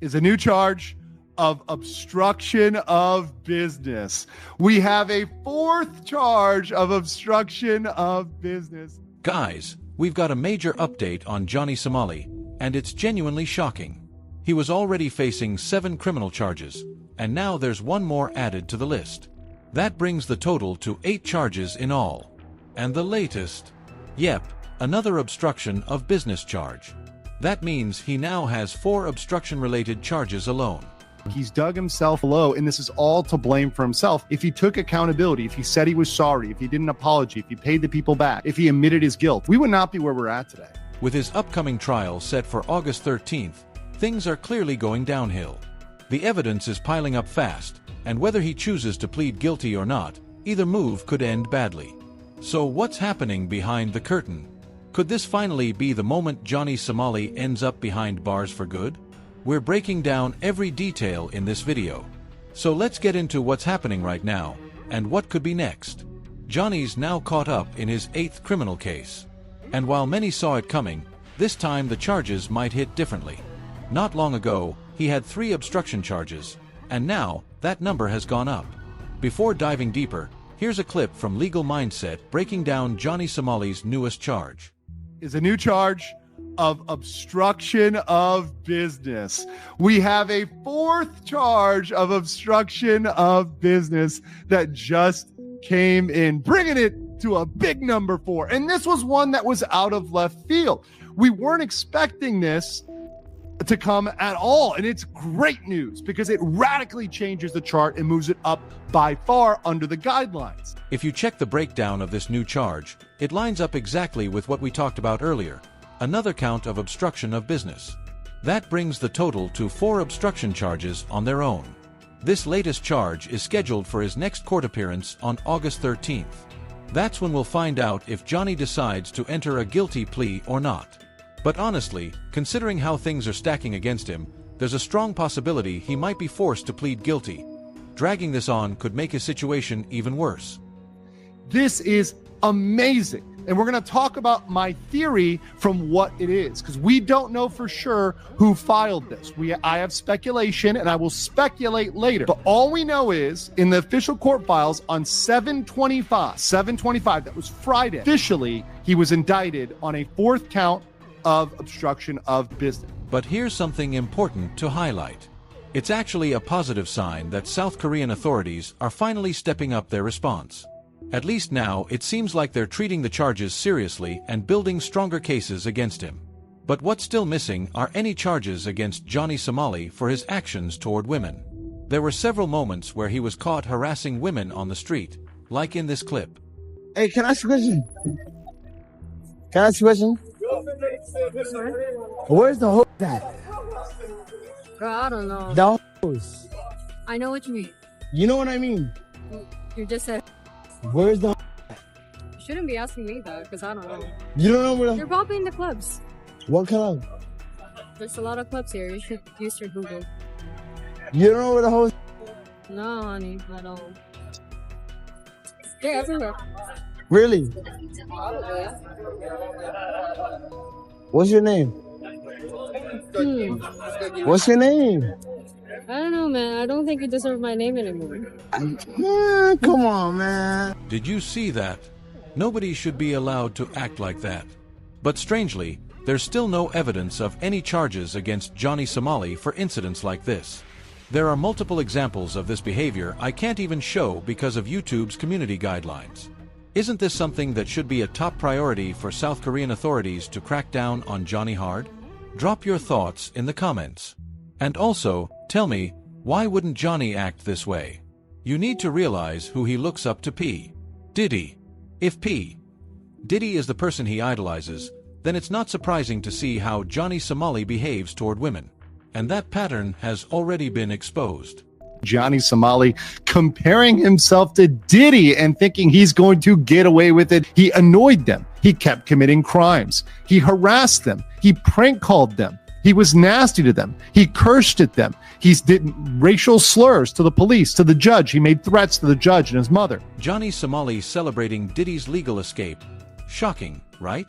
is a new charge of obstruction of business. We have a fourth charge of obstruction of business. Guys, we've got a major update on Johnny Somali, and it's genuinely shocking. He was already facing 7 criminal charges, and now there's one more added to the list. That brings the total to 8 charges in all. And the latest? Yep, another obstruction of business charge. That means he now has 4 obstruction-related charges alone. He's dug himself low, and this is all to blame for himself. If he took accountability, if he said he was sorry, if he did an apology, if he paid the people back, if he admitted his guilt, we would not be where we're at today. With his upcoming trial set for August 13th, things are clearly going downhill. The evidence is piling up fast, and whether he chooses to plead guilty or not, either move could end badly. So what's happening behind the curtain? Could this finally be the moment Johnny Somali ends up behind bars for good? We're breaking down every detail in this video. So let's get into what's happening right now, and what could be next. Johnny's now caught up in his 8th criminal case. And while many saw it coming, this time the charges might hit differently. Not long ago, he had 3 obstruction charges, and now that number has gone up. Before diving deeper, here's a clip from Legal Mindset breaking down Johnny Somali's newest charge. Is a new charge of obstruction of business. We have a fourth charge of obstruction of business that just came in, bringing it to a big number 4. And this was one that was out of left field. We weren't expecting this to come at all. And it's great news because it radically changes the chart and moves it up by far under the guidelines. If you check the breakdown of this new charge, it lines up exactly with what we talked about earlier. Another count of obstruction of business. That brings the total to 4 obstruction charges on their own. This latest charge is scheduled for his next court appearance on August 13th. That's when we'll find out if Johnny decides to enter a guilty plea or not. But honestly, considering how things are stacking against him, there's a strong possibility he might be forced to plead guilty. Dragging this on could make his situation even worse. This is amazing. And we're going to talk about my theory from what it is, because we don't know for sure who filed this. I have speculation, and I will speculate later. But all we know is in the official court files on 7/25, that was Friday, officially he was indicted on a 4th count of obstruction of business. But here's something important to highlight. It's actually a positive sign that South Korean authorities are finally stepping up their response. At least now, it seems like they're treating the charges seriously and building stronger cases against him. But what's still missing are any charges against Johnny Somali for his actions toward women. There were several moments where he was caught harassing women on the street, like in this clip. Hey, can I ask you a question? Can I ask you a question? Where's the hose at? Girl, I don't know. The hose. I know what you mean. You know what I mean? You just said. Where's the? You shouldn't be asking me that because I don't know. You don't know where the? You're probably in the clubs. What club? There's a lot of clubs here. You should use your Google. You don't know where the hose? No, honey, I don't. They're everywhere. Really? What's your name? What's your name? I don't know, man. I don't think you deserve my name anymore. Come on, man. Did you see that? Nobody should be allowed to act like that. But strangely, there's still no evidence of any charges against Johnny Somali for incidents like this. There are multiple examples of this behavior I can't even show because of YouTube's community guidelines. Isn't this something that should be a top priority for South Korean authorities to crack down on Johnny hard? Drop your thoughts in the comments. And also, tell me, why wouldn't Johnny act this way? You need to realize who he looks up to. P. Diddy. If P. Diddy is the person he idolizes, then it's not surprising to see how Johnny Somali behaves toward women. And that pattern has already been exposed. Johnny Somali comparing himself to Diddy and thinking he's going to get away with it. He annoyed them. He kept committing crimes. He harassed them. He prank called them. He was nasty to them. He cursed at them. He did racial slurs to the police, to the judge. He made threats to the judge and his mother. Johnny Somali celebrating Diddy's legal escape. Shocking, right?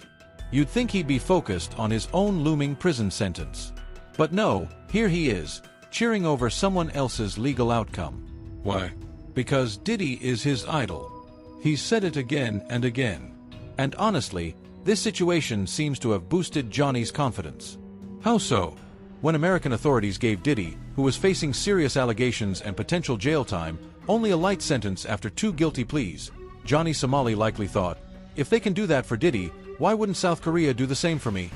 You'd think he'd be focused on his own looming prison sentence. But no, Here he is, cheering over someone else's legal outcome. Why? Because Diddy is his idol. He's said it again and again. And honestly, this situation seems to have boosted Johnny's confidence. How so? When American authorities gave Diddy, who was facing serious allegations and potential jail time, only a light sentence after 2 guilty pleas, Johnny Somali likely thought, if they can do that for Diddy, why wouldn't South Korea do the same for me?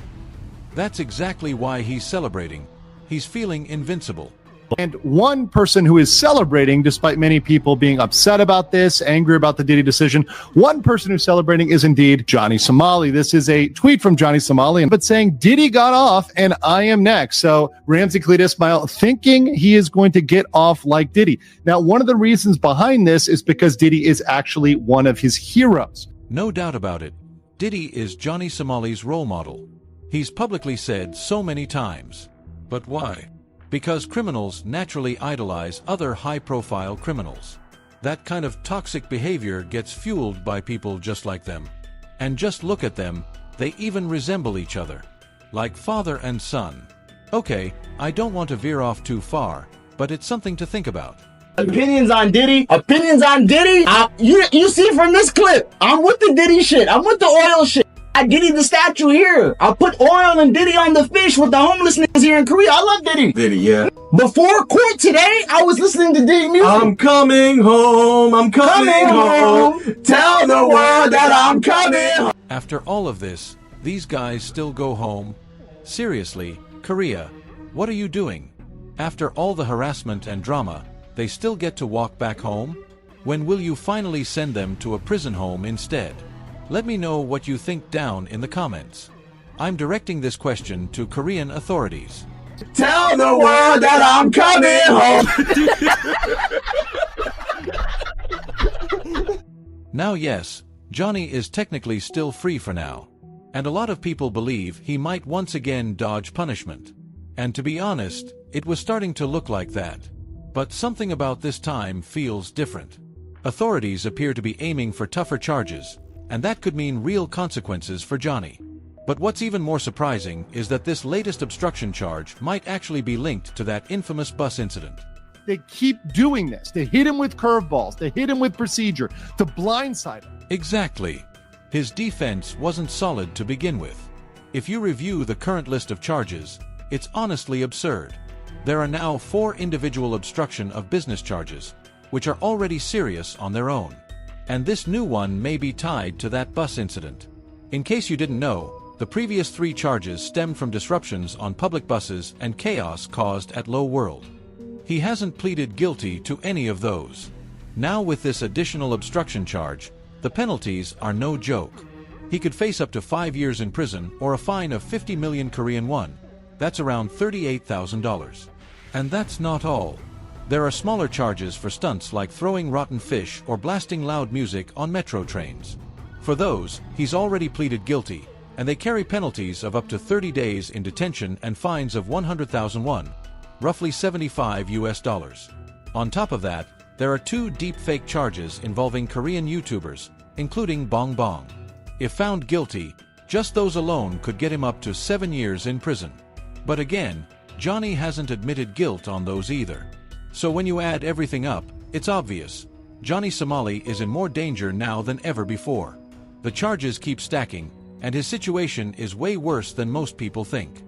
That's exactly why he's celebrating. He's feeling invincible. And one person who is celebrating, despite many people being upset about this, angry about the Diddy decision, one person who's celebrating is indeed Johnny Somali. This is a tweet from Johnny Somali, but saying Diddy got off and I am next. So Ramsey Cletus Ismail thinking he is going to get off like Diddy. Now, one of the reasons behind this is because Diddy is actually one of his heroes. No doubt about it. Diddy is Johnny Somali's role model. He's publicly said so many times. But why? Because criminals naturally idolize other high-profile criminals. That kind of toxic behavior gets fueled by people just like them. And just look at them, they even resemble each other. Like father and son. Okay, I don't want to veer off too far, but it's something to think about. Opinions on Diddy. You see from this clip, I'm with the Diddy shit. I'm with the oil shit. I Diddy the statue here. I put oil and Diddy on the fish with the homelessness here in Korea. I love Diddy. Diddy, yeah. Before court today, I was listening to Diddy music. I'm coming home. I'm coming home. Tell the world that I'm coming home. After all of this, these guys still go home? Seriously, Korea, what are you doing? After all the harassment and drama, they still get to walk back home? When will you finally send them to a prison home instead? Let me know what you think down in the comments. I'm directing this question to Korean authorities. Tell the world that I'm coming home. Now yes, Johnny is technically still free for now. And a lot of people believe he might once again dodge punishment. And to be honest, it was starting to look like that. But something about this time feels different. Authorities appear to be aiming for tougher charges, and that could mean real consequences for Johnny. But what's even more surprising is that this latest obstruction charge might actually be linked to that infamous bus incident. They keep doing this. They hit him with curveballs. They hit him with procedure to blindside him. Exactly. His defense wasn't solid to begin with. If you review the current list of charges, it's honestly absurd. There are now 4 individual obstruction of business charges, which are already serious on their own. And this new one may be tied to that bus incident. In case you didn't know, the previous 3 charges stemmed from disruptions on public buses and chaos caused at Low World. He hasn't pleaded guilty to any of those. Now with this additional obstruction charge, the penalties are no joke. He could face up to 5 years in prison or a fine of 50 million Korean won. That's around $38,000. And that's not all. There are smaller charges for stunts like throwing rotten fish or blasting loud music on metro trains. For those, he's already pleaded guilty, and they carry penalties of up to 30 days in detention and fines of 100,000 won, roughly $75. On top of that, there are 2 deepfake charges involving Korean YouTubers, including Bong Bong. If found guilty, just those alone could get him up to 7 years in prison. But again, Johnny hasn't admitted guilt on those either. So when you add everything up, it's obvious. Johnny Somali is in more danger now than ever before. The charges keep stacking, and his situation is way worse than most people think.